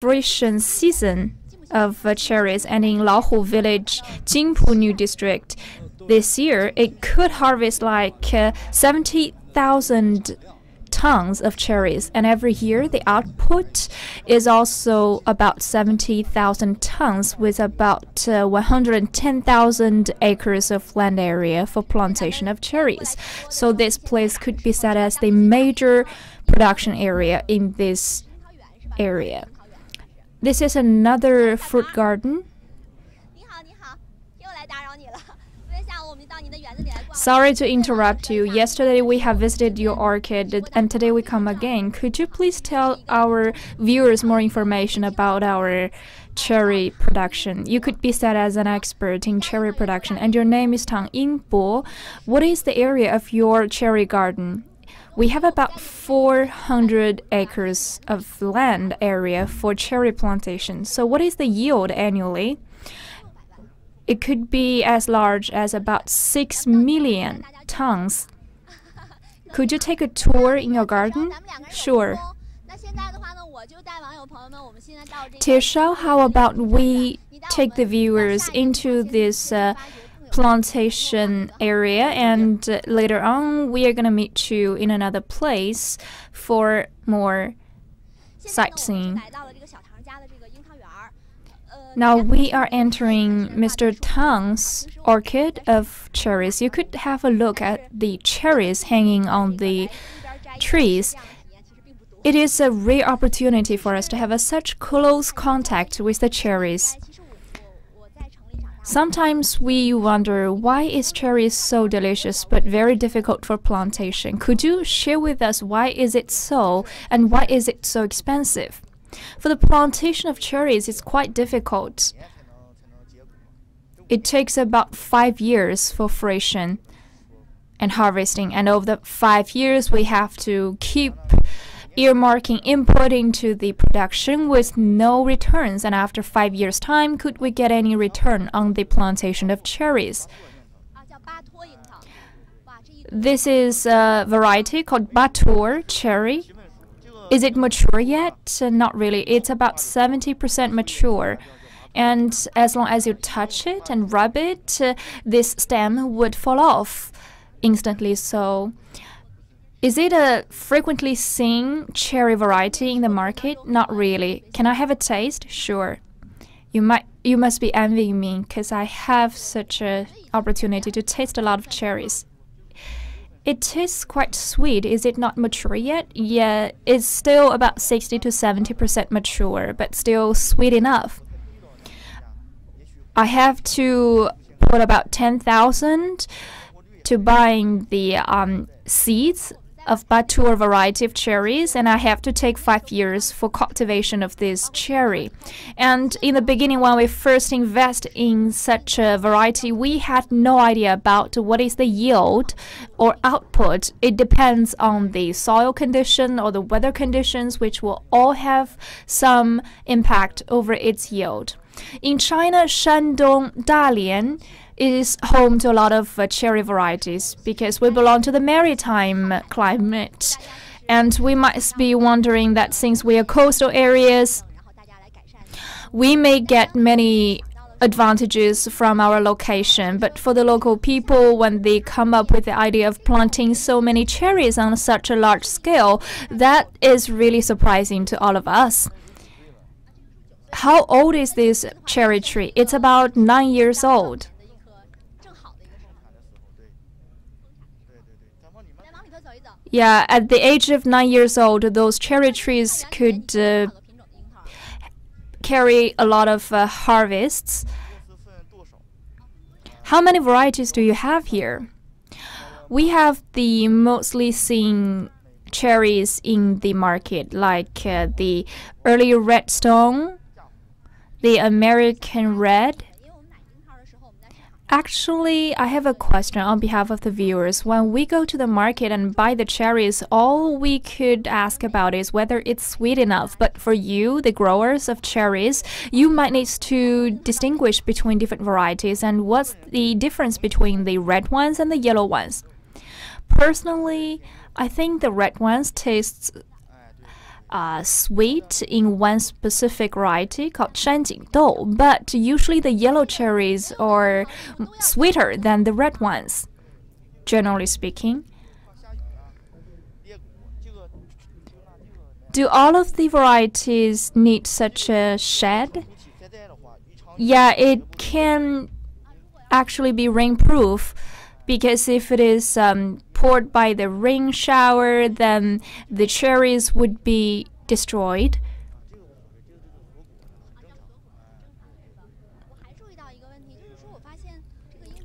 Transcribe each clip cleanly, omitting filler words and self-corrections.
celebration season of cherries, and in Laohu village, Jingpu New District, this year it could harvest like 70,000 tons of cherries, and every year the output is also about 70,000 tons, with about 110,000 acres of land area for plantation of cherries. So this place could be said as the major production area in this area. This is another fruit garden. Sorry to interrupt you. Yesterday we have visited your orchard and today we come again. Could you please tell our viewers more information about our cherry production? You could be said as an expert in cherry production, and your name is Tang Yingbo. What is the area of your cherry garden? We have about 400 acres of land area for cherry plantation. So what is the yield annually? It could be as large as about 6 million tons. Could you take a tour in your garden? Sure. Tisha, how about we take the viewers into this plantation area, and later on we are going to meet you in another place for more sightseeing. Now we are entering Mr. Tang's orchard of cherries. You could have a look at the cherries hanging on the trees. It is a rare opportunity for us to have such close contact with the cherries. Sometimes we wonder, why is cherries so delicious but very difficult for plantation? Could you share with us why is it so, and why is it so expensive? For the plantation of cherries, it's quite difficult. It takes about 5 years for fruition and harvesting, and over the 5 years we have to keep earmarking input into the production with no returns. And after 5 years' time, could we get any return on the plantation of cherries? This is a variety called Batur cherry. Is it mature yet? Not really. It's about 70% mature. And as long as you touch it and rub it, this stem would fall off instantly. So is it a frequently seen cherry variety in the market? Not really. Can I have a taste? Sure. You must be envying me because I have such an opportunity to taste a lot of cherries. It tastes quite sweet. Is it not mature yet? Yeah, it's still about 60 to 70% mature, but still sweet enough. I have to put about 10,000 to buying the seeds of Batur variety of cherries, and I have to take 5 years for cultivation of this cherry. And in the beginning, when we first invest in such a variety, we had no idea about what is the yield or output. It depends on the soil condition or the weather conditions, which will all have some impact over its yield. In China, Shandong, Dalian is home to a lot of cherry varieties because we belong to the maritime climate. And we might be wondering that since we are coastal areas, we may get many advantages from our location. But for the local people, when they come up with the idea of planting so many cherries on such a large scale, that is really surprising to all of us. How old is this cherry tree? It's about 9 years old. Yeah, at the age of 9 years old, those cherry trees could carry a lot of harvests. How many varieties do you have here? We have the mostly seen cherries in the market, like the early redstone, the American red. Actually, I have a question on behalf of the viewers. When we go to the market and buy the cherries, all we could ask about is whether it's sweet enough. But for you, the growers of cherries, you might need to distinguish between different varieties and what's the difference between the red ones and the yellow ones. Personally, I think the red ones taste sweet in one specific variety called 山景豆, but usually the yellow cherries are sweeter than the red ones, generally speaking. Do all of the varieties need such a shed? Yeah, it can actually be rainproof, because if it is poured by the rain shower, then the cherries would be destroyed.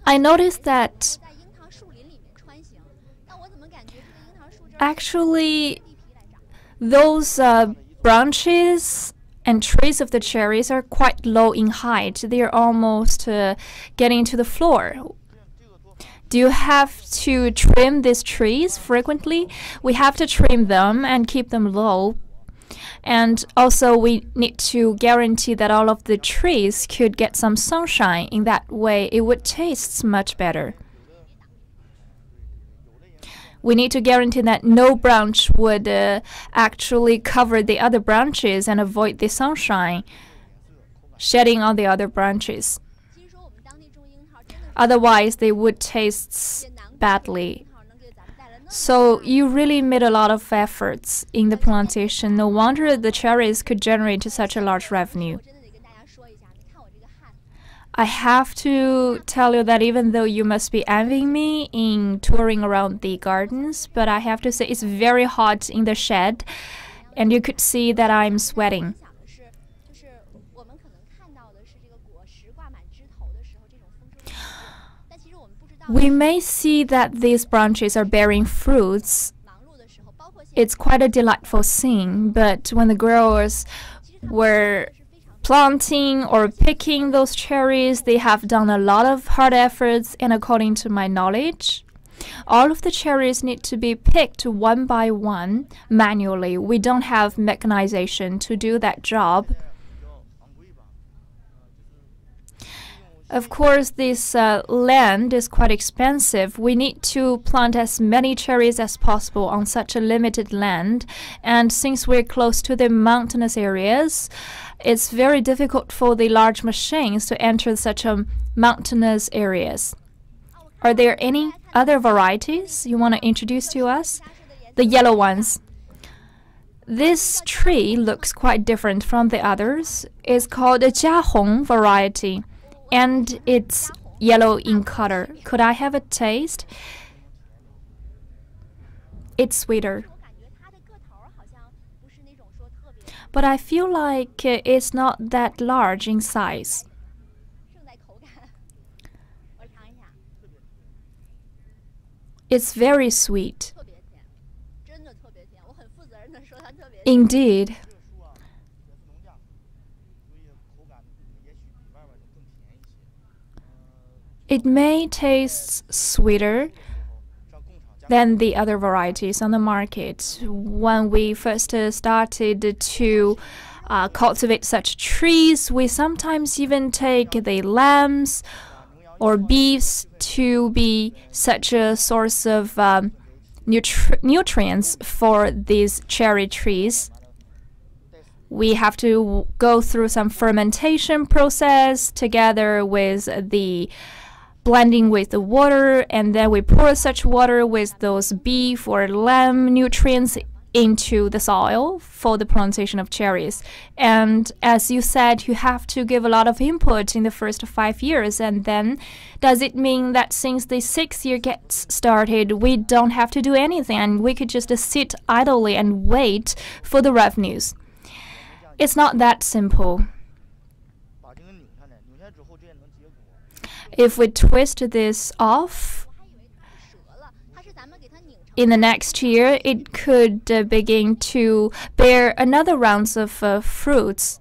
I noticed that actually those branches and trees of the cherries are quite low in height. They are almost getting to the floor. Do you have to trim these trees frequently? We have to trim them and keep them low. And also we need to guarantee that all of the trees could get some sunshine. In that way, it would taste much better. We need to guarantee that no branch would actually cover the other branches and avoid the sunshine shedding on the other branches. Otherwise, they would taste badly. So you really made a lot of efforts in the plantation. No wonder the cherries could generate such a large revenue. I have to tell you that even though you must be envying me in touring around the gardens, but I have to say it's very hot in the shed, and you could see that I'm sweating. We may see that these branches are bearing fruits. It's quite a delightful scene, but when the growers were planting or picking those cherries, they have done a lot of hard efforts, and according to my knowledge, all of the cherries need to be picked one by one manually. We don't have mechanization to do that job. Of course, this land is quite expensive. We need to plant as many cherries as possible on such a limited land. And since we're close to the mountainous areas, it's very difficult for the large machines to enter such a mountainous areas. Are there any other varieties you want to introduce to us? The yellow ones. This tree looks quite different from the others. It's called a Jiahong variety, and it's yellow in color. Could I have a taste? It's sweeter. But I feel like it's not that large in size. It's very sweet. Indeed. It may taste sweeter than the other varieties on the market. When we first started to cultivate such trees, we sometimes even take the lambs or beefs to be such a source of nutrients for these cherry trees. We have to go through some fermentation process together with the blending with the water, and then we pour such water with those beef or lamb nutrients into the soil for the plantation of cherries. And as you said, you have to give a lot of input in the first 5 years. And then does it mean that since the 6th year gets started, we don't have to do anything and we could just sit idly and wait for the revenues? It's not that simple. If we twist this off, in the next year, it could begin to bear another rounds of fruits.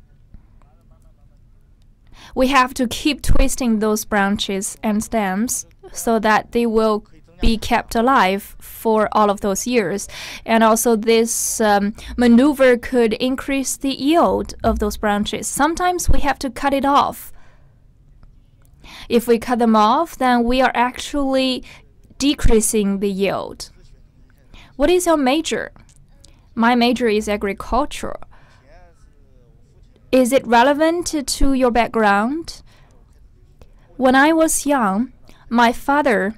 We have to keep twisting those branches and stems so that they will be kept alive for all of those years. And also this maneuver could increase the yield of those branches. Sometimes we have to cut it off. If we cut them off, then we are actually decreasing the yield. What is your major? My major is agriculture. Is it relevant to your background? When I was young, my father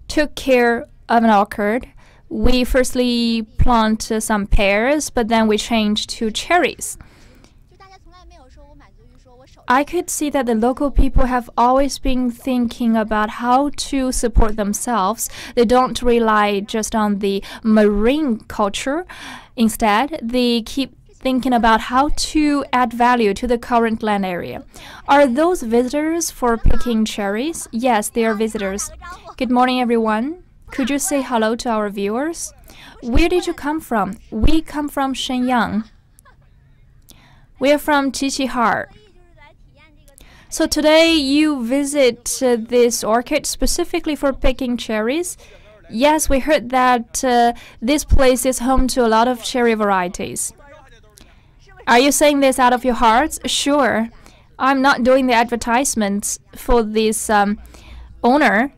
took care of an orchard. We firstly plant some pears, but then we changed to cherries. I could see that the local people have always been thinking about how to support themselves. They don't rely just on the marine culture. Instead, they keep thinking about how to add value to the current land area. Are those visitors for picking cherries? Yes, they are visitors. Good morning, everyone. Could you say hello to our viewers? Where did you come from? We come from Shenyang. We are from Qiqihar. So today you visit this orchard specifically for picking cherries? Yes, we heard that this place is home to a lot of cherry varieties. Are you saying this out of your hearts? Sure. I'm not doing the advertisements for this owner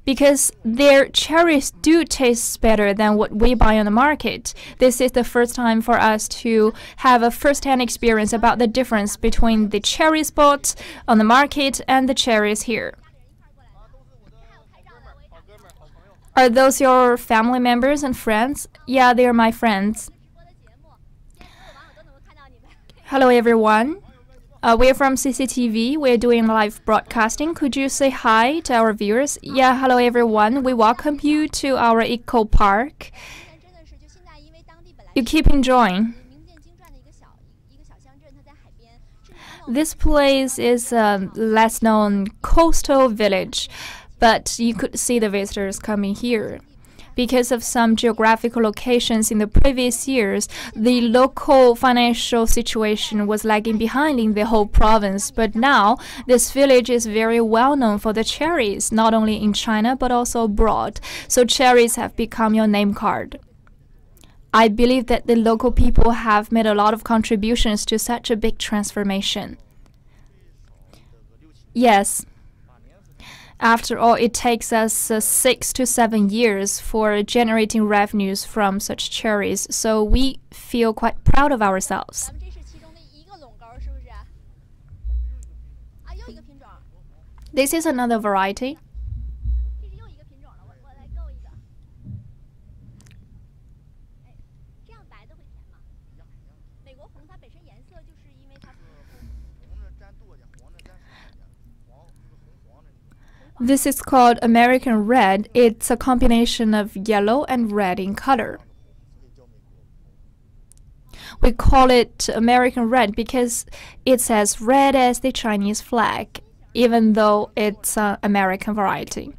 because their cherries do taste better than what we buy on the market. This is the first time for us to have a first-hand experience about the difference between the cherries bought on the market and the cherries here. Are those your family members and friends? Yeah, they are my friends. Hello, everyone. We are from CCTV. We are doing live broadcasting. Could you say hi to our viewers? Yeah, hello, everyone. We welcome you to our eco park. You keep enjoying. This place is a less known coastal village, but you could see the visitors coming here. Because of some geographical locations in the previous years, the local financial situation was lagging behind in the whole province. But now, this village is very well known for the cherries, not only in China but also abroad. So cherries have become your name card. I believe that the local people have made a lot of contributions to such a big transformation. Yes. After all, it takes us 6 to 7 years for generating revenues from such cherries, so we feel quite proud of ourselves. This is another variety. This is called American Red. It's a combination of yellow and red in color. We call it American Red because it's as red as the Chinese flag, even though it's an American variety.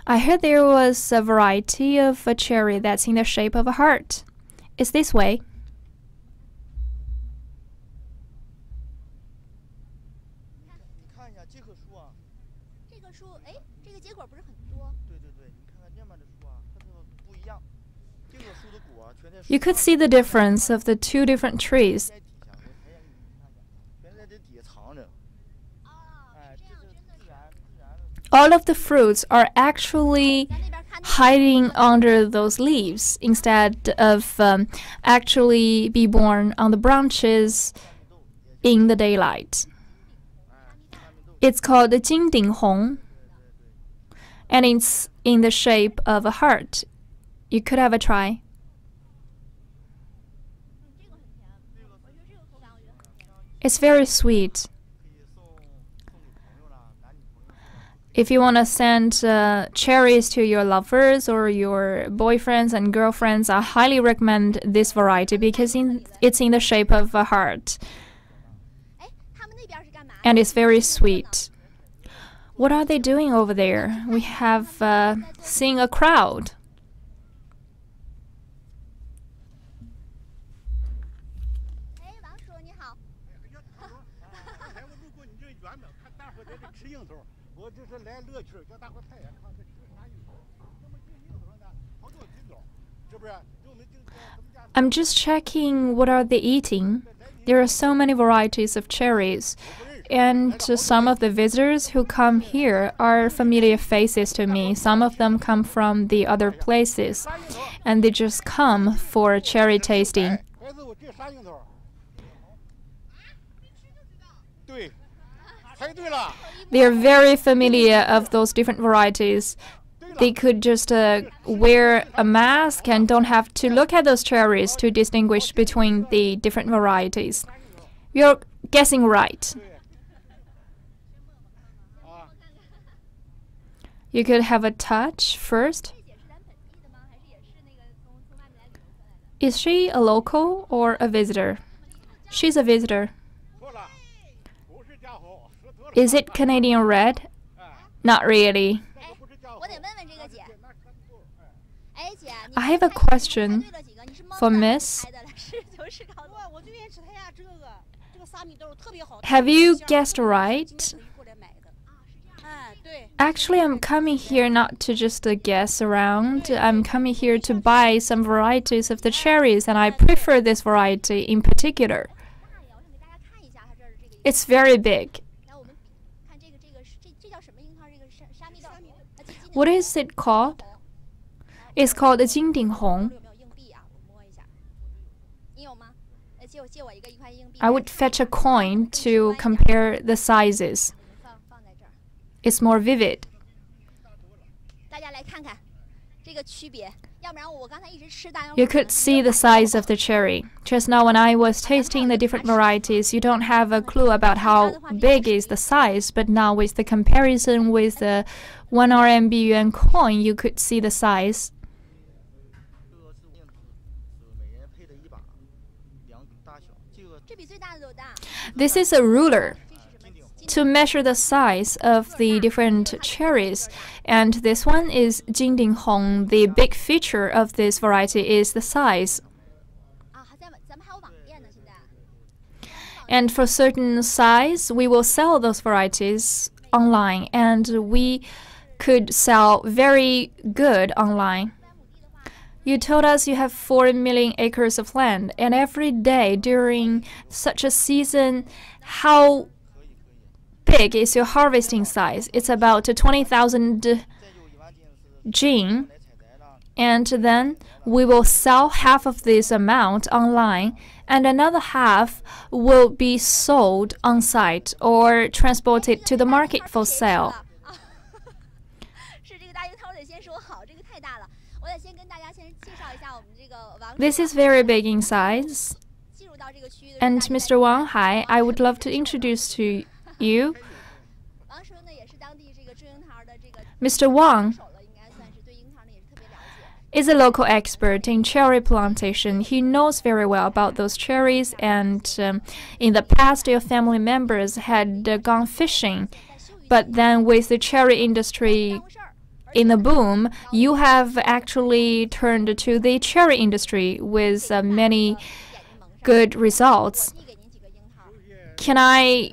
I heard there was a variety of a cherry that's in the shape of a heart. It's this way. You could see the difference of the two different trees. All of the fruits are actually hiding under those leaves instead of actually be born on the branches in the daylight. It's called the Jingdinghong, and it's in the shape of a heart. You could have a try. It's very sweet. If you want to send cherries to your lovers or your boyfriends and girlfriends, I highly recommend this variety because it's in the shape of a heart. And it's very sweet. What are they doing over there? We have seen a crowd. I'm just checking what are they eating. There are so many varieties of cherries. and some of the visitors who come here are familiar faces to me. Some of them come from the other places, and they just come for cherry tasting. They are very familiar of those different varieties. They could just wear a mask and don't have to look at those cherries to distinguish between the different varieties. You're guessing right. You could have a touch first. Is she a local or a visitor? She's a visitor. Is it Canadian red? Not really. I have a question for Miss. Have you guessed right? Actually, I'm coming here not to just guess around. I'm coming here to buy some varieties of the cherries, and I prefer this variety in particular. It's very big. What is it called? It's called the Jingdinghong. I would fetch a coin to compare the sizes. It's more vivid. You could see the size of the cherry. Just now when I was tasting the different varieties, you don't have a clue about how big is the size, but now with the comparison with the 1 RMB yuan coin, you could see the size. This is a ruler to measure the size of the different cherries, and this one is Jingdinghong. The big feature of this variety is the size. And for certain size, we will sell those varieties online, and we could sell very good online. You told us you have 4 million acres of land, and every day during such a season, how big is your harvesting size? It's about 20,000 jing, and then we will sell half of this amount online, and another half will be sold on site or transported to the market for sale. This is very big in size. And Mr. Wang Hai, I would love to introduce to you. Mr. Wang is a local expert in cherry plantation. He knows very well about those cherries, and in the past, your family members had gone fishing. But then with the cherry industry in the boom, you have actually turned to the cherry industry with many good results. Can I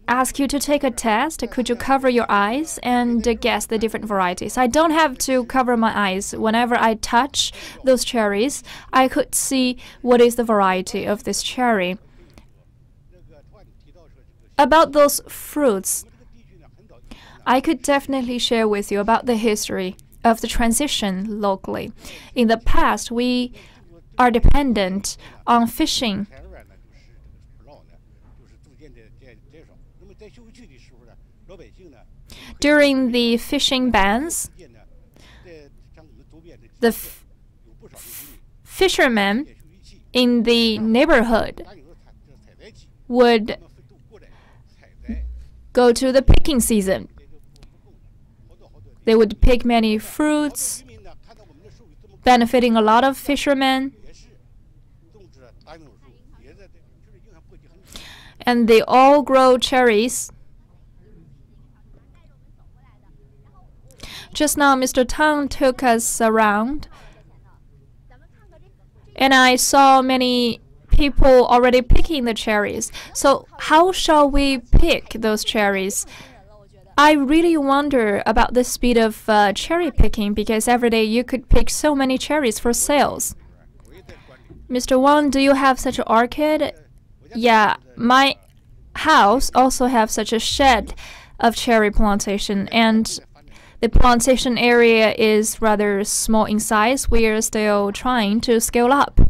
ask you to take a test? Could you cover your eyes and guess the different varieties? I don't have to cover my eyes. Whenever I touch those cherries, I could see what is the variety of this cherry. About those fruits, I could definitely share with you about the history of the transition locally. In the past, we are dependent on fishing. During the fishing bans, the fishermen in the neighborhood would go to the picking season. They would pick many fruits, benefiting a lot of fishermen. And they all grow cherries. Just now, Mr. Tang took us around, and I saw many people already picking the cherries. So how shall we pick those cherries? I really wonder about the speed of cherry picking, because every day you could pick so many cherries for sales. Mr. Wang, do you have such an orchid? Yeah, my house also have such a shed of cherry plantation, and the plantation area is rather small in size. We are still trying to scale up.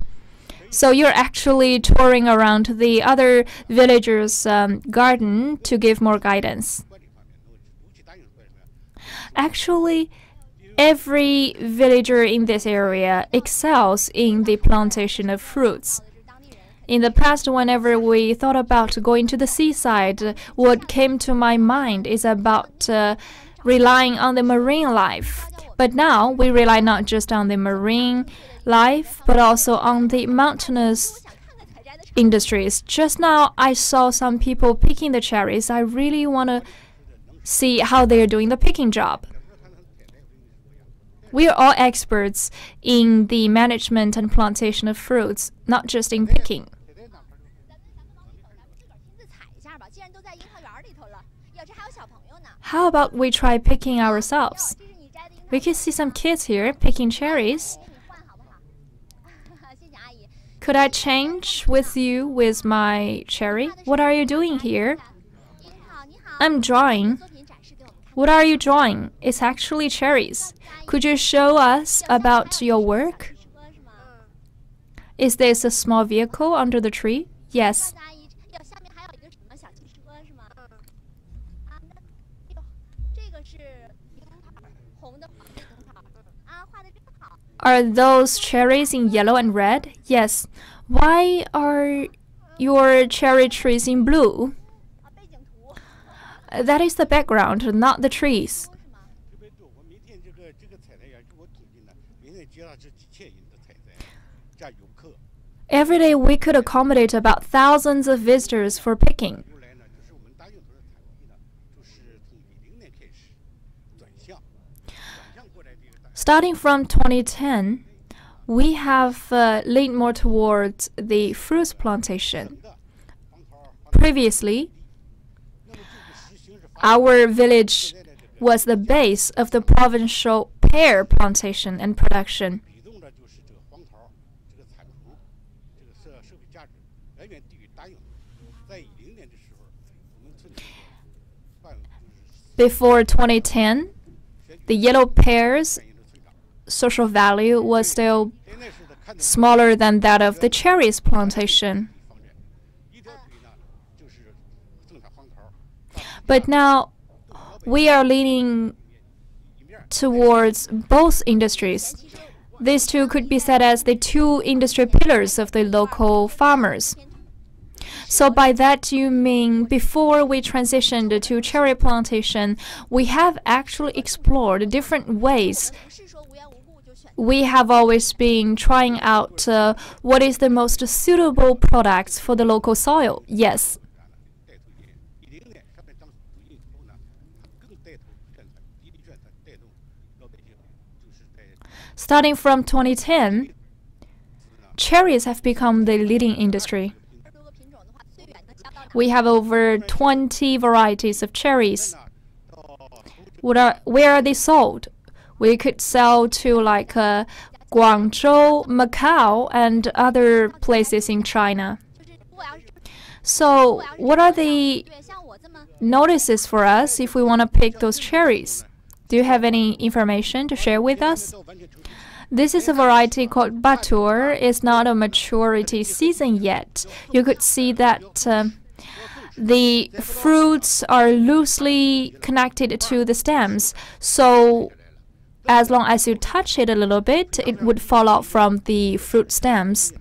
So you're actually touring around the other villagers' garden to give more guidance. Actually, every villager in this area excels in the plantation of fruits. In the past, whenever we thought about going to the seaside, what came to my mind is about relying on the marine life. But now we rely not just on the marine life, but also on the mountainous industries. Just now, I saw some people picking the cherries. I really want to see how they are doing the picking job. We are all experts in the management and plantation of fruits, not just in picking. How about we try picking ourselves? We can see some kids here picking cherries. Could I change with you with my cherry? What are you doing here? I'm drawing. What are you drawing? It's actually cherries. Could you show us about your work? Is this a small vehicle under the tree? Yes. Are those cherries in yellow and red? Yes. Why are your cherry trees in blue? That is the background, not the trees. Every day we could accommodate about thousands of visitors for picking. Starting from 2010, we have leaned more towards the fruit plantation. Previously, our village was the base of the provincial pear plantation and production. Before 2010, the yellow pears' social value was still smaller than that of the cherries plantation. But now we are leaning towards both industries. These two could be said as the two industry pillars of the local farmers. So by that you mean before we transitioned to cherry plantation, we have actually explored different ways. We have always been trying out what is the most suitable products for the local soil. Yes. Starting from 2010, cherries have become the leading industry. We have over 20 varieties of cherries. Where are they sold? We could sell to like Guangzhou, Macau, and other places in China. So what are the notices for us if we want to pick those cherries? Do you have any information to share with us? This is a variety called Batur. It's not a maturity season yet. You could see that the fruits are loosely connected to the stems. So as long as you touch it a little bit, it would fall out from the fruit stems.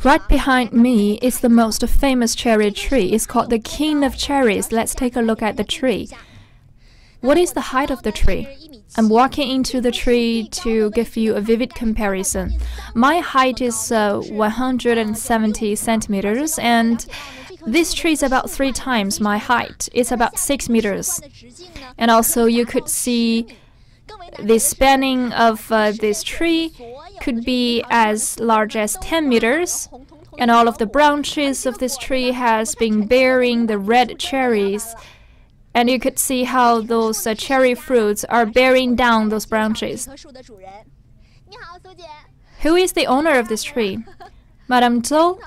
Right behind me is the most famous cherry tree. It's called the King of Cherries. Let's take a look at the tree. What is the height of the tree? I'm walking into the tree to give you a vivid comparison. My height is 170 centimeters, and this tree is about 3 times my height. It's about 6 meters. And also you could see the spanning of this tree could be as large as 10 meters. And all of the branches of this tree has been bearing the red cherries. And you could see how those cherry fruits are bearing down those branches. Who is the owner of this tree? Madam Zhou?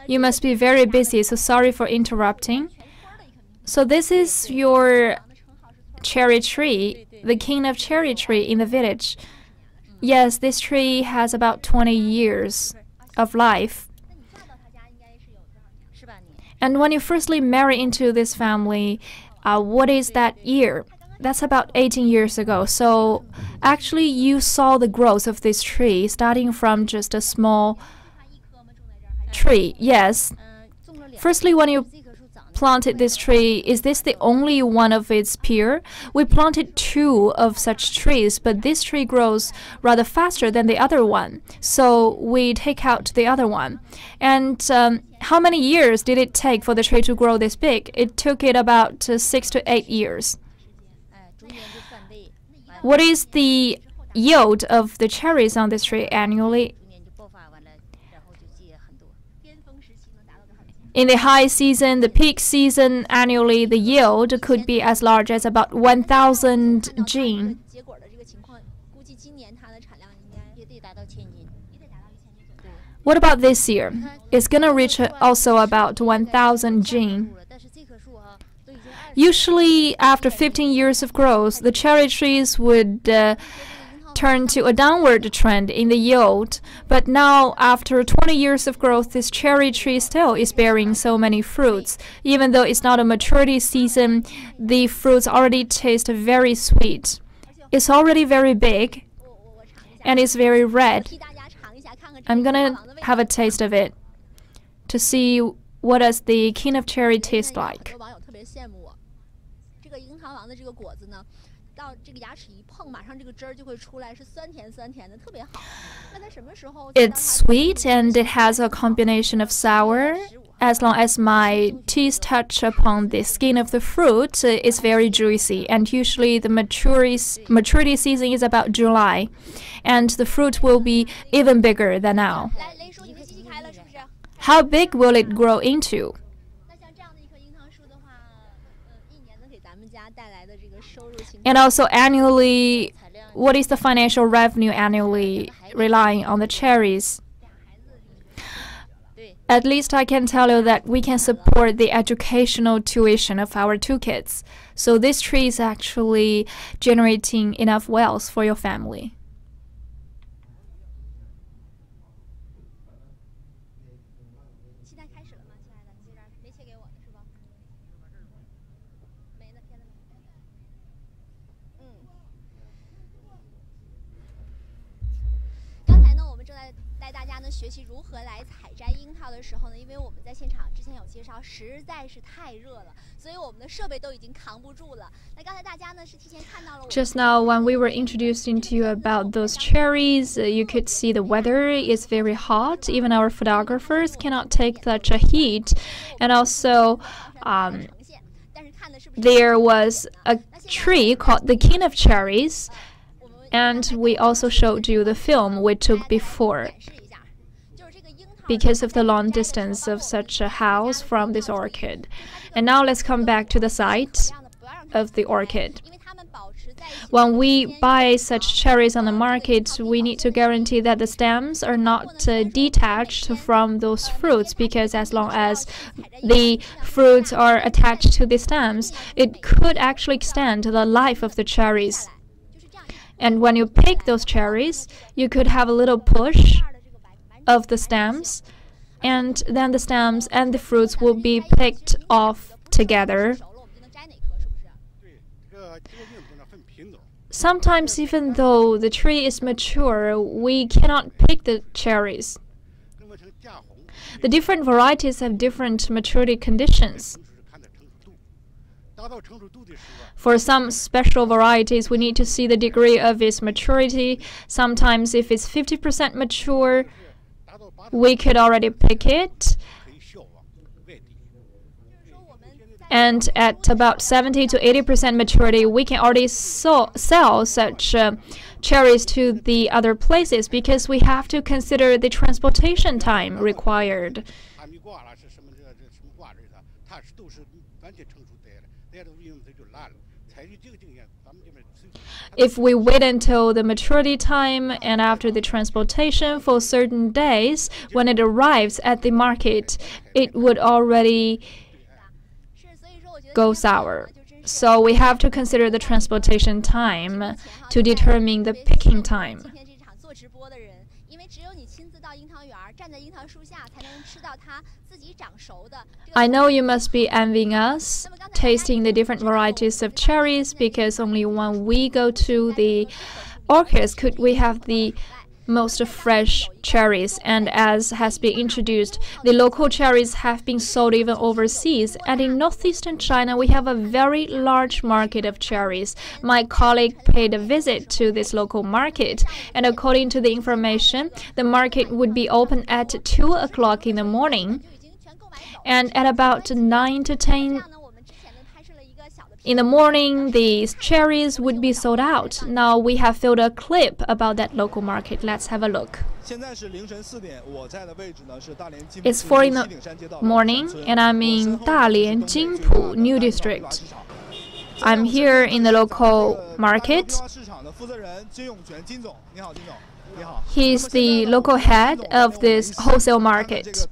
You must be very busy, so sorry for interrupting. So this is your cherry tree, the King of Cherry tree in the village. Yes, this tree has about 20 years of life. And when you firstly marry into this family, what is that year? That's about 18 years ago. So actually you saw the growth of this tree starting from just a small tree. Yes. Firstly, when you planted this tree, is this the only one of its peer? We planted 2 of such trees, but this tree grows rather faster than the other one. So we take out the other one. And how many years did it take for the tree to grow this big? It took it about 6 to 8 years. What is the yield of the cherries on this tree annually? In the high season, the peak season, annually, the yield could be as large as about 1,000 jin. What about this year? It's going to reach also about 1,000 jin. Usually, after 15 years of growth, the cherry trees would turn to a downward trend in the yield. But now, after 20 years of growth, this cherry tree still is bearing so many fruits. Even though it's not a maturity season, the fruits already taste very sweet. It's already very big, and it's very red. I'm gonna have a taste of it to see what does the King of Cherry taste like. It's sweet and it has a combination of sour. As long as my teeth touch upon the skin of the fruit, it's very juicy. And usually the maturity season is about July, and the fruit will be even bigger than now. How big will it grow into? And also annually, what is the financial revenue annually relying on the cherries? At least I can tell you that we can support the educational tuition of our 2 kids. So this tree is actually generating enough wealth for your family. Just now, when we were introducing to you about those cherries, you could see the weather is very hot. Even our photographers cannot take such a heat. And also, there was a tree called the King of Cherries. And we also showed you the film we took before, because of the long distance of such a house from this orchid. And now let's come back to the site of the orchid. When we buy such cherries on the market, we need to guarantee that the stems are not detached from those fruits, because as long as the fruits are attached to the stems, it could actually extend the life of the cherries. And when you pick those cherries, you could have a little push of the stems, and then the stems and the fruits will be picked off together. Sometimes, even though the tree is mature, we cannot pick the cherries. The different varieties have different maturity conditions. For some special varieties, we need to see the degree of its maturity. Sometimes if it's 50% mature, we could already pick it. And at about 70 to 80% maturity, we can already sell such cherries to the other places because we have to consider the transportation time required. If we wait until the maturity time and after the transportation for certain days, when it arrives at the market, it would already go sour. So we have to consider the transportation time to determine the picking time. I know you must be envying us, tasting the different varieties of cherries, because only when we go to the orchards could we have the most fresh cherries. And as has been introduced, the local cherries have been sold even overseas. And in northeastern China, we have a very large market of cherries. My colleague paid a visit to this local market, and according to the information, the market would be open at 2 o'clock in the morning, and at about 9 to 10 in the morning, these cherries would be sold out. Now we have filmed a clip about that local market. Let's have a look. It's 4 in the morning, and I'm in Dalian Jinpu New District. I'm here in the local market. He's the local head of this wholesale market,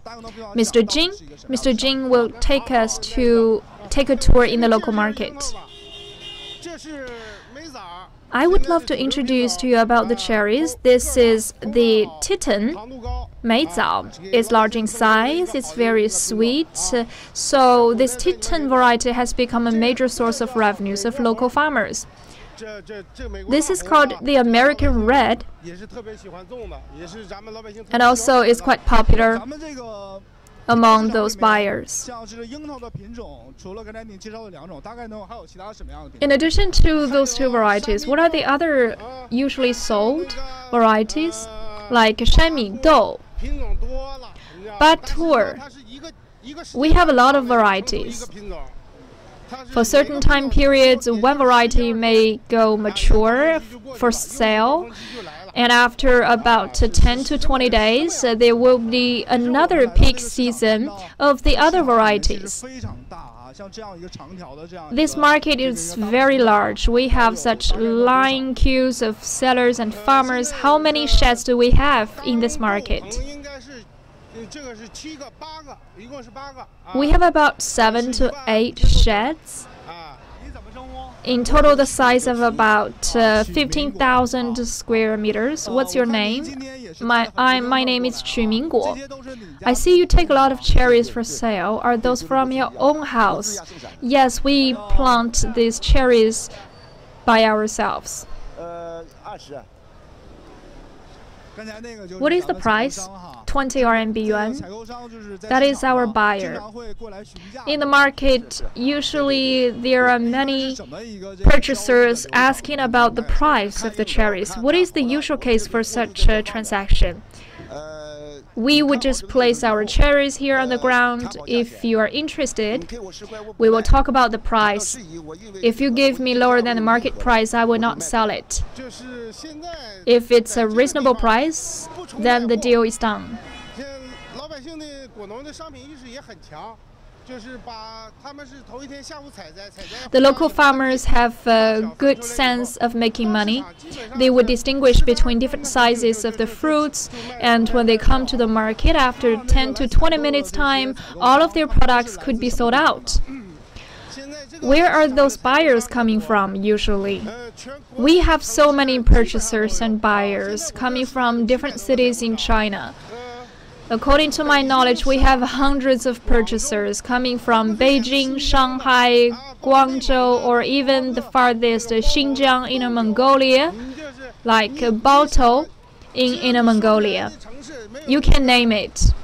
Mr. Jing. Mr. Jing will take us to take a tour in the local market. I would love to introduce to you about the cherries. This is the Titan Meizao. It's large in size, it's very sweet. So this Titan variety has become a major source of revenues of local farmers. This is called the American Red, and also is quite popular among those buyers. In addition to those two varieties, what are the other usually sold varieties? Like Shanmi Dou, Batur. We have a lot of varieties. For certain time periods, one variety may go mature for sale, and after about 10 to 20 days, there will be another peak season of the other varieties. This market is very large. We have such line queues of sellers and farmers. How many sheds do we have in this market? We have about 7 to 8 sheds. In total, the size of about 15,000 square meters. What's your name? My name is Qu Mingguo. I see you take a lot of cherries for sale. Are those from your own house? Yes, we plant these cherries by ourselves. What is the price? 20 RMB yuan. That is our buyer. In the market, usually there are many purchasers asking about the price of the cherries. What is the usual case for such a transaction? We would just place our cherries here on the ground. If you are interested, we will talk about the price. If you give me lower than the market price, I will not sell it. If it's a reasonable price, then the deal is done. The local farmers have a good sense of making money. They would distinguish between different sizes of the fruits, and when they come to the market after 10 to 20 minutes time, all of their products could be sold out. Where are those buyers coming from usually? We have so many purchasers and buyers coming from different cities in China. According to my knowledge, we have hundreds of purchasers coming from Beijing, Shanghai, Guangzhou, or even the farthest Xinjiang, Inner Mongolia, like Baotou in Inner Mongolia. You can name it.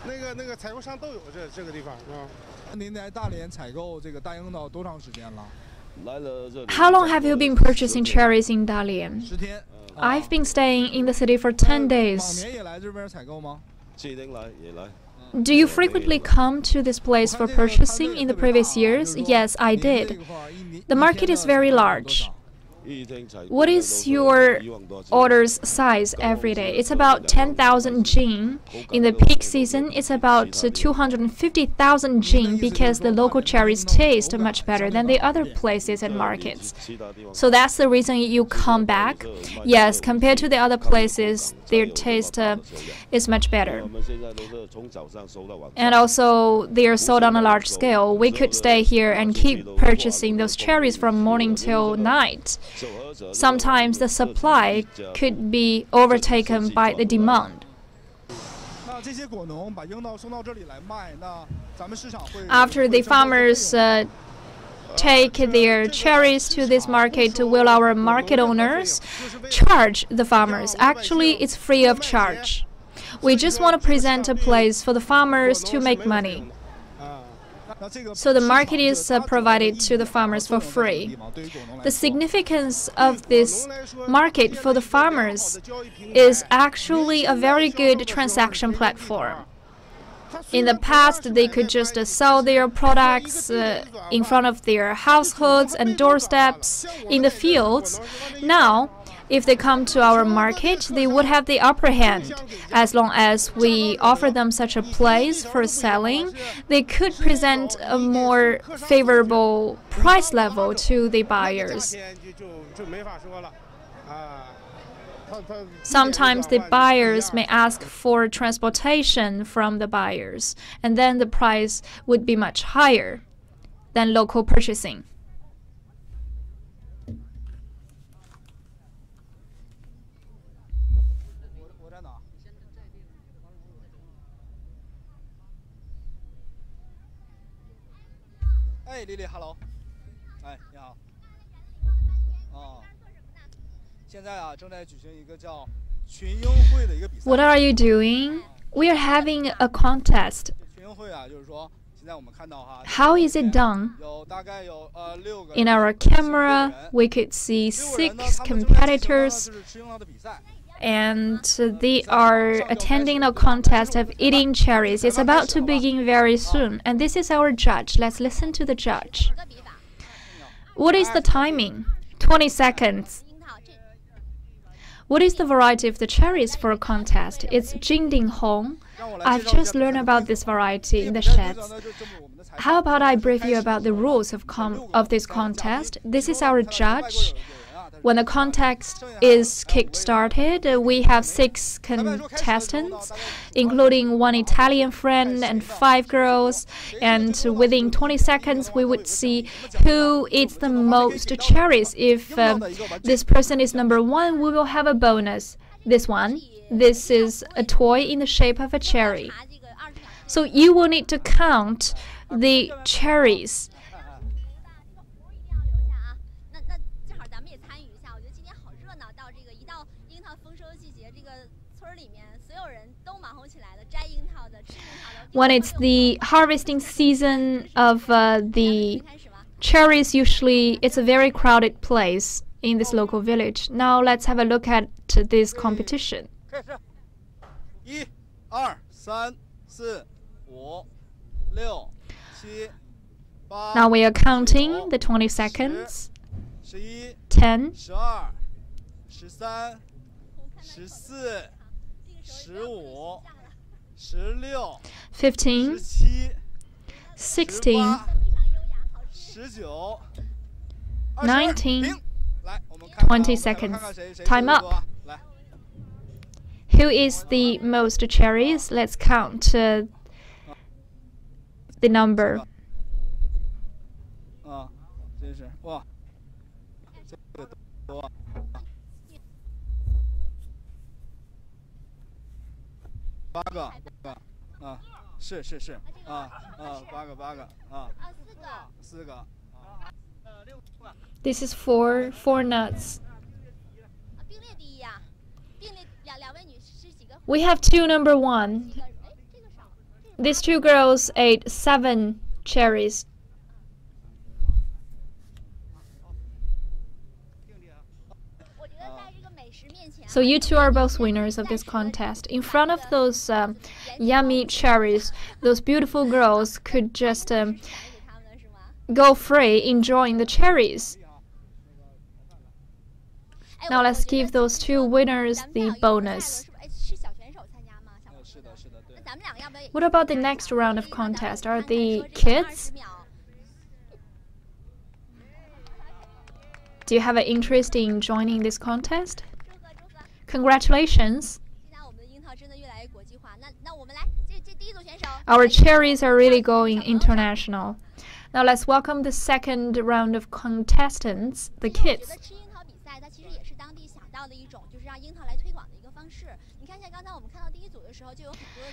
How long have you been purchasing cherries in Dalian? I've been staying in the city for 10 days. Do you frequently come to this place for purchasing in the previous years? Yes, I did. The market is very large. What is your order's size every day? It's about 10,000 jin. In the peak season, it's about 250,000 jin because the local cherries taste much better than the other places and markets. So that's the reason you come back? Yes, compared to the other places, their taste is much better. And also, they are sold on a large scale. We could stay here and keep purchasing those cherries from morning till night. Sometimes the supply could be overtaken by the demand. After the farmers take their cherries to this market, will our market owners charge the farmers? Actually, it's free of charge. We just want to present a place for the farmers to make money. So the market is provided to the farmers for free. The significance of this market for the farmers is actually a very good transaction platform. In the past, they could just sell their products in front of their households and doorsteps in the fields. Now, if they come to our market, they would have the upper hand. As long as we offer them such a place for selling, they could present a more favorable price level to the buyers. Sometimes the buyers may ask for transportation from the buyers, and then the price would be much higher than local purchasing. Hello. 你好。现在正在举行一个叫群英会的一个比赛。What are you doing? We are having a contest. 群英会就是说，现在我们看到How is it done? 有大概有6个。In our camera, we could see 6 competitors, and they are attending a contest of eating cherries. It's about to begin very soon, and this is our judge. Let's listen to the judge. What is the timing? 20 seconds. What is the variety of the cherries for a contest? It's Jingding Hong. I've just learned about this variety in the sheds. How about I brief you about the rules of this contest? This is our judge. When the contest is kick-started, we have 6 contestants, including 1 Italian friend and 5 girls. And within 20 seconds, we would see who eats the most cherries. If this person is number 1, we will have a bonus. This is a toy in the shape of a cherry. So you will need to count the cherries. When it's the harvesting season of the cherries, usually it's a very crowded place in this local village. Now let's have a look at this competition. 1、2、3、4、5、6、7、8。 Now we are counting the 20 seconds. 10, 12、13、14、15、16、 15, 16, 19, 20 seconds. Time up. Who is the most cherries? Let's count the number. 真是哇，这个多。8个是8个4个This is four nuts. We have 2 number 1. These 2 girls ate 7 cherries. So you two are both winners of this contest. In front of those yummy cherries, those beautiful girls could just go free enjoying the cherries. Now let's give those two winners the bonus. What about the next round of contest? Are the kids? Do you have an interest in joining this contest? Congratulations! Our cherries are really going international. Now let's welcome the second round of contestants, the kids.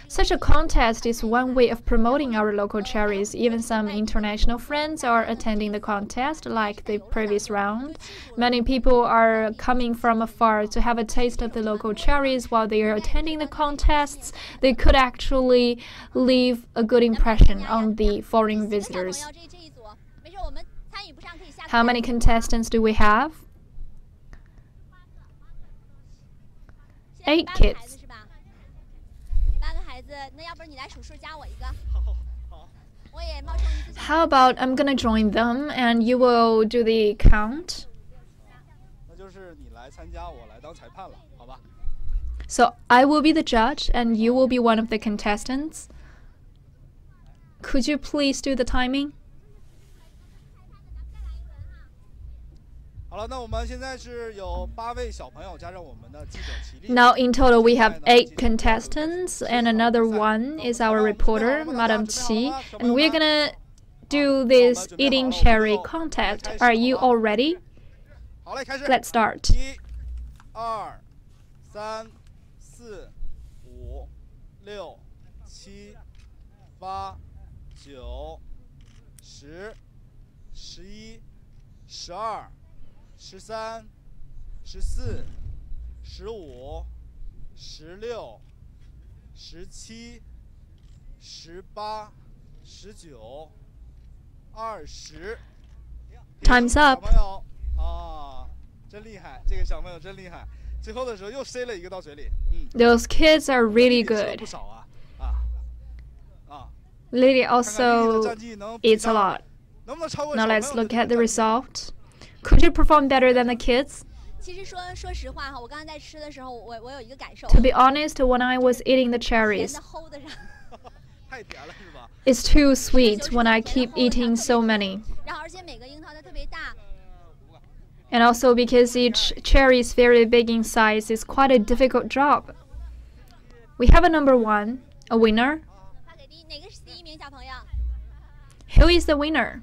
Such a contest is one way of promoting our local cherries. Even some international friends are attending the contest, like the previous round. Many people are coming from afar to have a taste of the local cherries while they are attending the contests. They could actually leave a good impression on the foreign visitors. How many contestants do we have? 8 kids. How about I'm gonna join them and you will do the count? So I will be the judge and you will be one of the contestants. Could you please do the timing? Now in total we have 8 contestants and another one is our reporter, Madam Qi, and we're gonna do this eating cherry contest. Are you all ready? Let's start. 1, 2, 3, 4, 5, 6, 7, 8, 9, 10, 11, 12, 13, 14, 15, 16, 17, 18, 19, 20. Time's up. Those kids are really good. Lily also eats a lot. Now let's look at the result. Could you perform better than the kids? To be honest, when I was eating the cherries, it's too sweet when I keep eating so many. And also because each cherry is very big in size, it's quite a difficult job. We have a number 1, a winner. Who is the winner?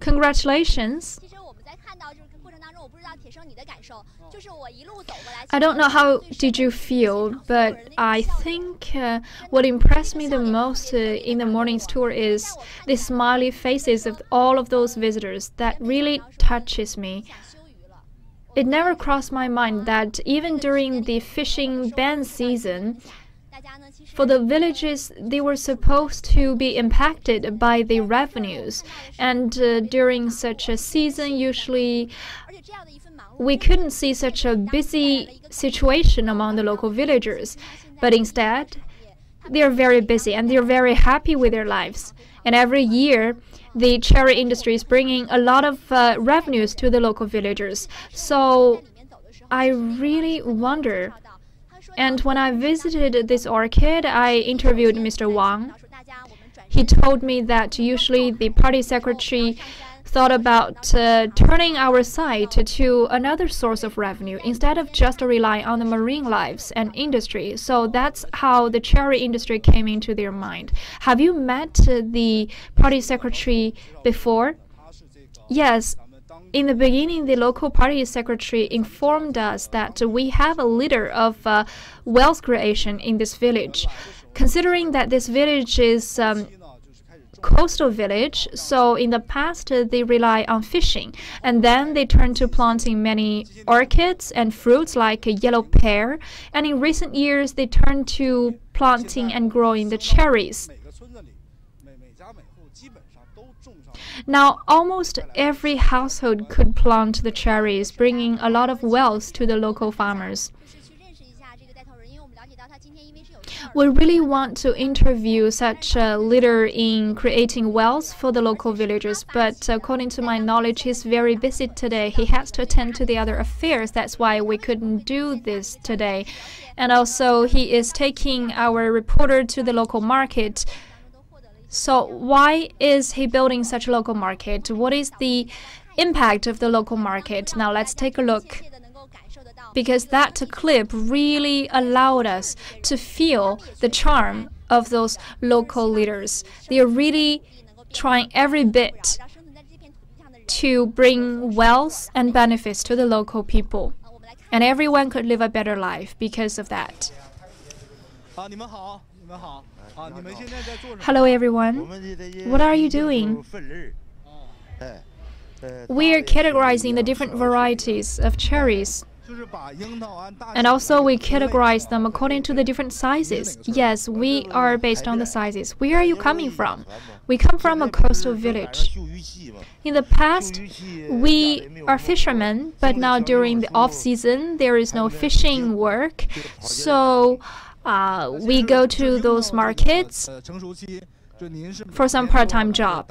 Congratulations. I don't know how did you feel, but I think what impressed me the most in the morning's tour is the smiley faces of all of those visitors. That really touches me. It never crossed my mind that even during the fishing ban season, for the villages, they were supposed to be impacted by the revenues. And during such a season, usually we couldn't see such a busy situation among the local villagers. But instead, they are very busy and they are very happy with their lives. And every year, the cherry industry is bringing a lot of revenues to the local villagers. So I really wonder. And when I visited this orchid, I interviewed Mr. Wang. He told me that usually the party secretary thought about turning our site to another source of revenue instead of just relying on the marine lives and industry. So that's how the cherry industry came into their mind. Have you met the party secretary before? Yes. In the beginning, the local party secretary informed us that we have a leader of wealth creation in this village. Considering that this village is coastal village, so in the past they rely on fishing, and then they turn to planting many orchids and fruits like a yellow pear, and in recent years they turn to planting and growing the cherries. Now, almost every household could plant the cherries, bringing a lot of wealth to the local farmers. We really want to interview such a leader in creating wealth for the local villagers, but according to my knowledge, he's very busy today. He has to attend to the other affairs. That's why we couldn't do this today. And also, he is taking our reporter to the local market. So why is he building such a local market? What is the impact of the local market? Now let's take a look. Because that clip really allowed us to feel the charm of those local leaders. They are really trying every bit to bring wealth and benefits to the local people. And everyone could live a better life because of that. Hello everyone. What are you doing? We are categorizing the different varieties of cherries. And also we categorize them according to the different sizes. Yes, we are based on the sizes. Where are you coming from? We come from a coastal village. In the past, we are fishermen, but now during the off-season, there is no fishing work. So we go to those markets for some part-time job.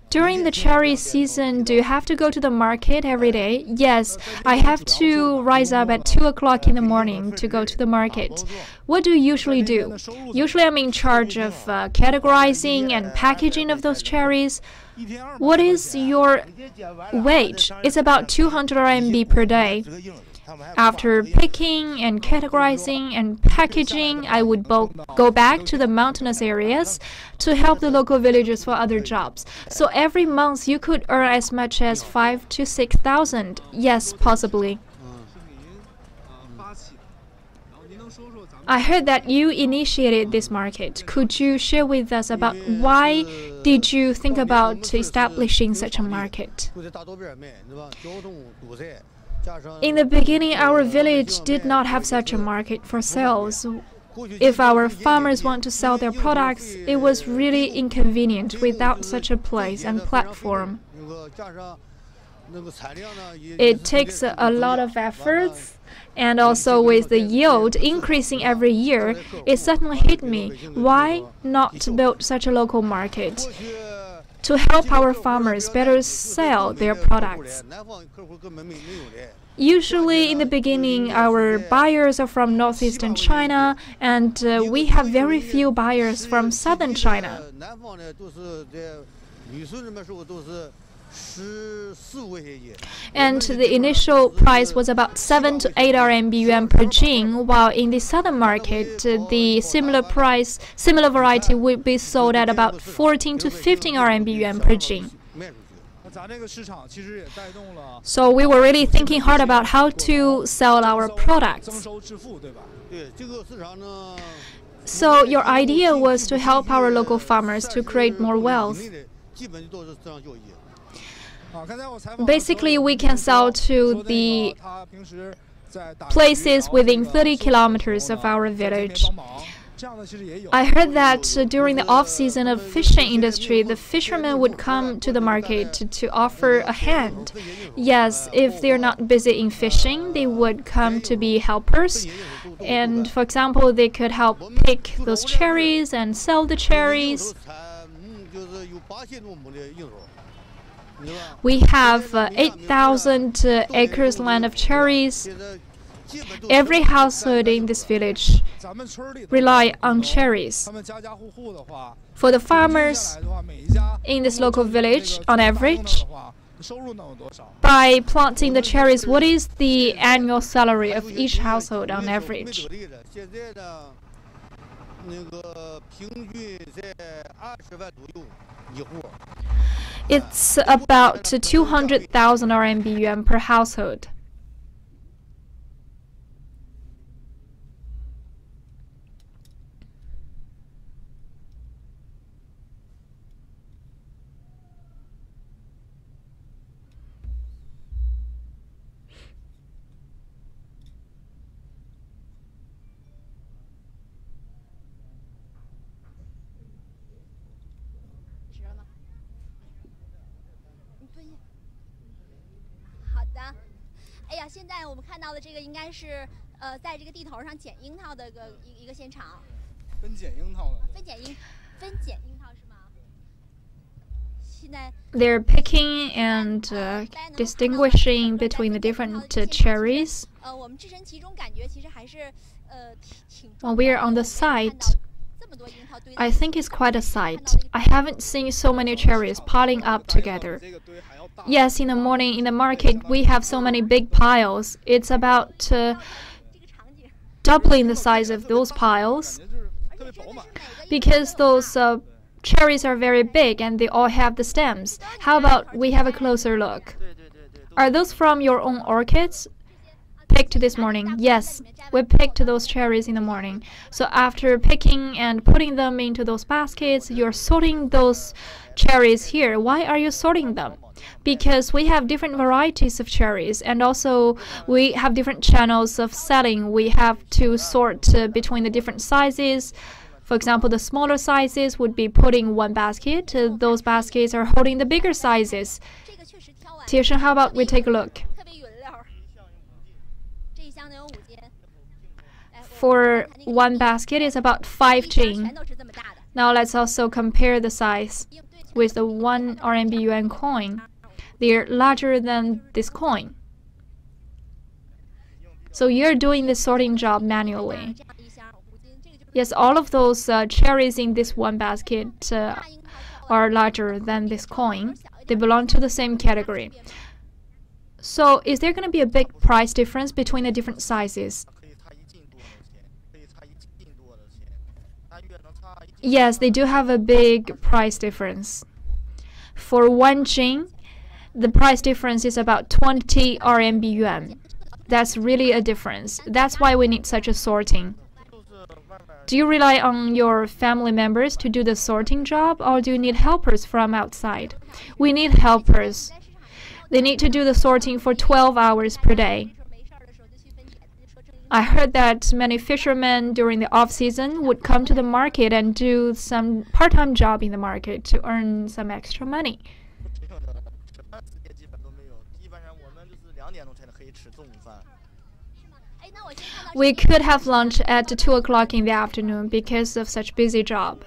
During the cherry season, do you have to go to the market every day? Yes, I have to rise up at 2 o'clock in the morning to go to the market. What do you usually do? Usually I'm in charge of categorizing and packaging of those cherries. What is your wage? It's about 200 RMB per day. After picking and categorizing and packaging, I would go back to the mountainous areas to help the local villagers for other jobs. So every month you could earn as much as 5,000 to 6,000. Yes, possibly. I heard that you initiated this market. Could you share with us about why did you think about establishing such a market? In the beginning, our village did not have such a market for sales. If our farmers want to sell their products, it was really inconvenient without such a place and platform. It takes a lot of efforts, and also with the yield increasing every year, it suddenly hit me. Why not build such a local market to help our farmers better sell their products? Usually in the beginning, our buyers are from northeastern China, and we have very few buyers from southern China. And the initial price was about 7 to 8 RMB yuan per jing, while in the southern market, the similar variety would be sold at about 14 to 15 RMB yuan per jing. So we were really thinking hard about how to sell our products. So your idea was to help our local farmers to create more wealth. Basically, we can sell to the places within 30 kilometers of our village. I heard that during the off-season of fishing industry, the fishermen would come to the market to offer a hand. Yes, if they're not busy in fishing, they would come to be helpers. And for example, they could help pick those cherries and sell the cherries. We have 8,000 acres land of cherries. Every household in this village rely on cherries. For the farmers in this local village, on average, by planting the cherries, what is the annual salary of each household on average? It's about 200,000 RMB yuan per household. 在我们看到的这个应该是在这个地头上捡樱桃的一个现场。分捡樱桃的。分捡樱桃是吗？现在 They're picking and distinguishing between the different cherries. 我们置身其中，感觉其实还是挺。When we are on the site, I think it's quite a sight. I haven't seen so many cherries piling up together. Yes, in the morning in the market, we have so many big piles. It's about doubling the size of those piles because those cherries are very big and they all have the stems. How about we have a closer look? Are those from your own orchids? Picked this morning? Yes, we picked those cherries in the morning. So after picking and putting them into those baskets, you're sorting those cherries here. Why are you sorting them? Because we have different varieties of cherries, and also we have different channels of selling. We have to sort between the different sizes. For example, the smaller sizes would be put in one basket. Those baskets are holding the bigger sizes. Tieshen, how about we take a look? For one basket is about 5 jing. Now let's also compare the size with the 1 RMB yuan coin. They're larger than this coin. So you're doing the sorting job manually. Yes, all of those cherries in this one basket are larger than this coin. They belong to the same category. So is there going to be a big price difference between the different sizes? Yes, they do have a big price difference. For 1 jing, the price difference is about 20 RMB yuan. That's really a difference. That's why we need such a sorting. Do you rely on your family members to do the sorting job, or do you need helpers from outside? We need helpers. They need to do the sorting for 12 hours per day. I heard that many fishermen during the off-season would come to the market and do some part-time job in the market to earn some extra money. We could have lunch at 2 o'clock in the afternoon because of such busy job.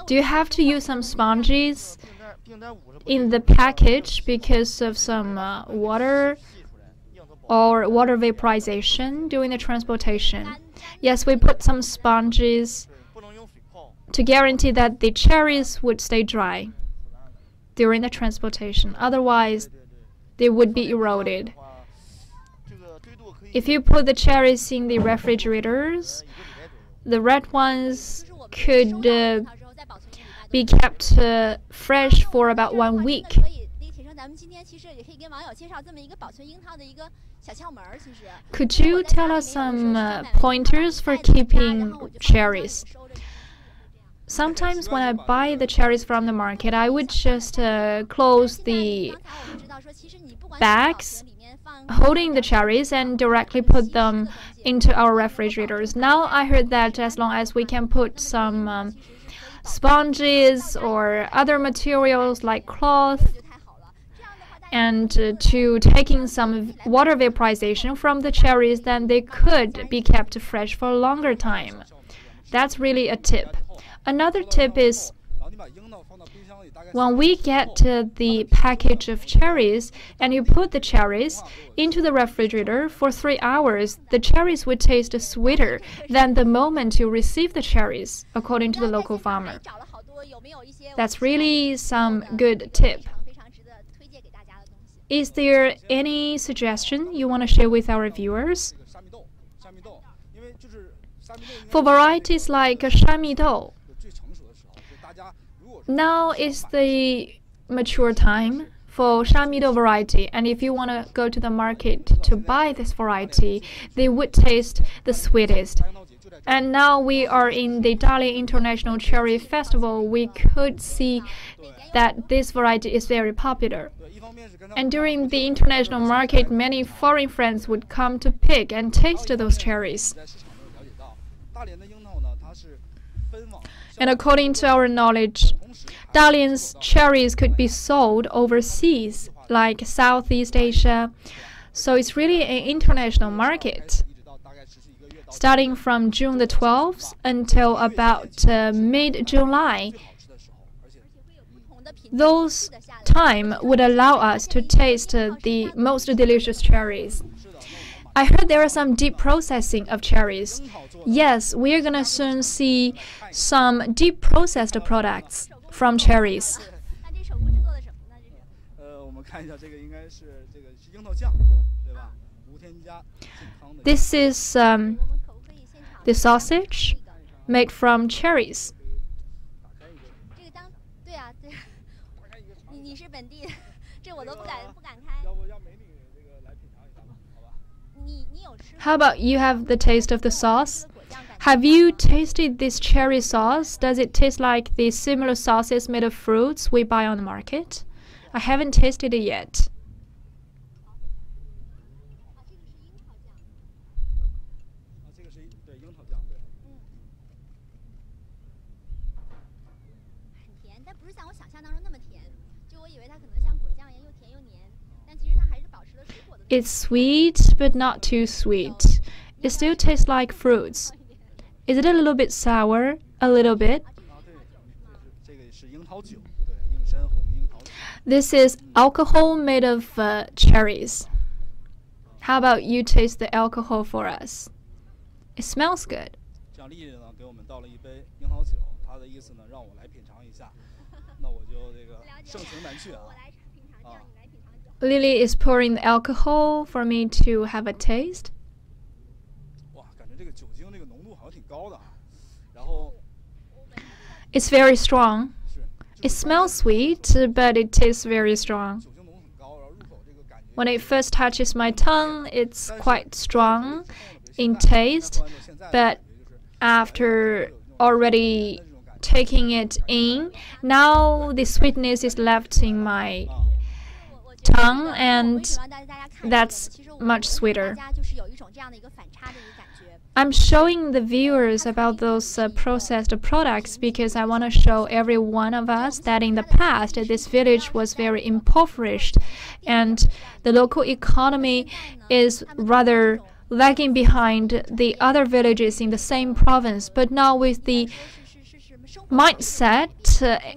Do you have to use some sponges in the package because of some water or water vaporization during the transportation? Yes, we put some sponges to guarantee that the cherries would stay dry during the transportation. Otherwise, they would be eroded. If you put the cherries in the refrigerators, the red ones could be kept fresh for about 1 week. Could you tell us some pointers for keeping cherries? Sometimes when I buy the cherries from the market, I would just close the bags holding the cherries and directly put them into our refrigerators. Now I heard that as long as we can put some sponges or other materials like cloth and to taking some water vaporization from the cherries, then they could be kept fresh for a longer time. That's really a tip. Another tip is when we get the package of cherries and you put the cherries into the refrigerator for 3 hours, the cherries would taste sweeter than the moment you receive the cherries, according to the local farmer. That's really some good tip. Is there any suggestion you want to share with our viewers? For varieties like shamidou, now is the mature time for shamidou variety, and if you want to go to the market to buy this variety, they would taste the sweetest. And now we are in the Dalian International Cherry Festival. We could see that this variety is very popular. And during the international market, many foreign friends would come to pick and taste those cherries. And according to our knowledge, Dalian's cherries could be sold overseas, like Southeast Asia. So it's really an international market. Starting from June the 12th until about mid-July, those time would allow us to taste the most delicious cherries. I heard there are some deep processing of cherries. Yes, we're gonna soon see some deep processed products from cherries. This is the sausage made from cherries. How about you have the taste of the sauce? Have you tasted this cherry sauce? Does it taste like the similar sauces made of fruits we buy on the market? I haven't tasted it yet. It's sweet, but not too sweet. It still tastes like fruits. Is it a little bit sour? A little bit. This is alcohol made of cherries. How about you taste the alcohol for us? It smells good. Lily is pouring the alcohol for me to have a taste. It's very strong. It smells sweet, but it tastes very strong. When it first touches my tongue, it's quite strong in taste, but after already taking it in, now the sweetness is left in my tongue, and that's much sweeter. I'm showing the viewers about those processed products because I want to show every one of us that in the past this village was very impoverished and the local economy is rather lagging behind the other villages in the same province. But now with the mindset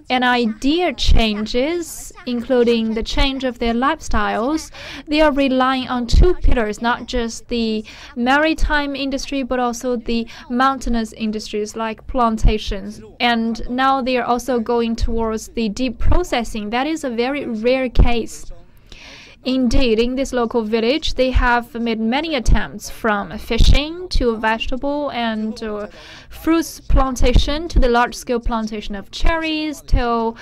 and idea changes, including the change of their lifestyles, they are relying on two pillars, not just the maritime industry, but also the mountainous industries like plantations. And now they are also going towards the deep processing. That is a very rare case. Indeed, in this local village, they have made many attempts from fishing to vegetable and fruits plantation to the large-scale plantation of cherries to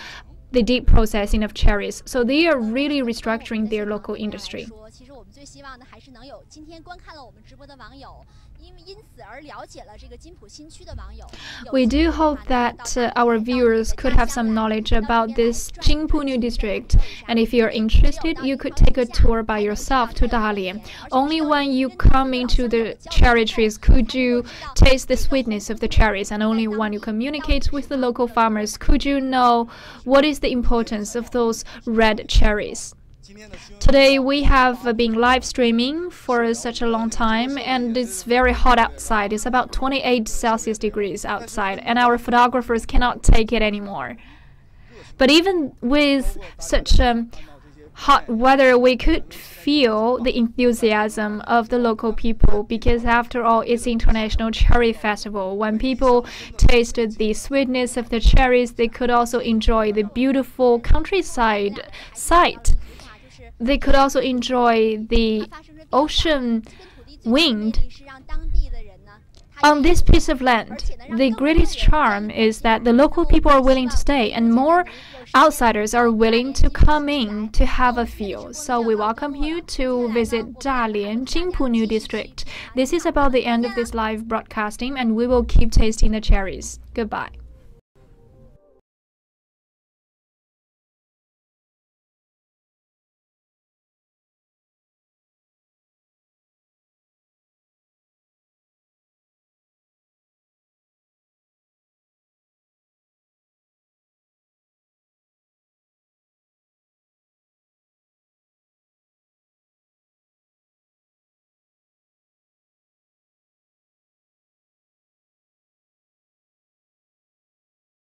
the deep processing of cherries. So they are really restructuring their local industry. We do hope that our viewers could have some knowledge about this Jingpu New District, and if you're interested, you could take a tour by yourself to Dalian. Only when you come into the cherry trees could you taste the sweetness of the cherries, and only when you communicate with the local farmers could you know what is the importance of those red cherries. Today we have been live streaming for such a long time, and it's very hot outside. It's about 28 Celsius degrees outside, and our photographers cannot take it anymore. But even with such hot weather, we could feel the enthusiasm of the local people, because after all, it's International Cherry Festival. When people tasted the sweetness of the cherries, they could also enjoy the beautiful countryside sight. They could also enjoy the ocean wind. On this piece of land, the greatest charm is that the local people are willing to stay, and more outsiders are willing to come in to have a feel. So we welcome you to visit Dalian Jingpu New District. This is about the end of this live broadcasting, and we will keep tasting the cherries. Goodbye.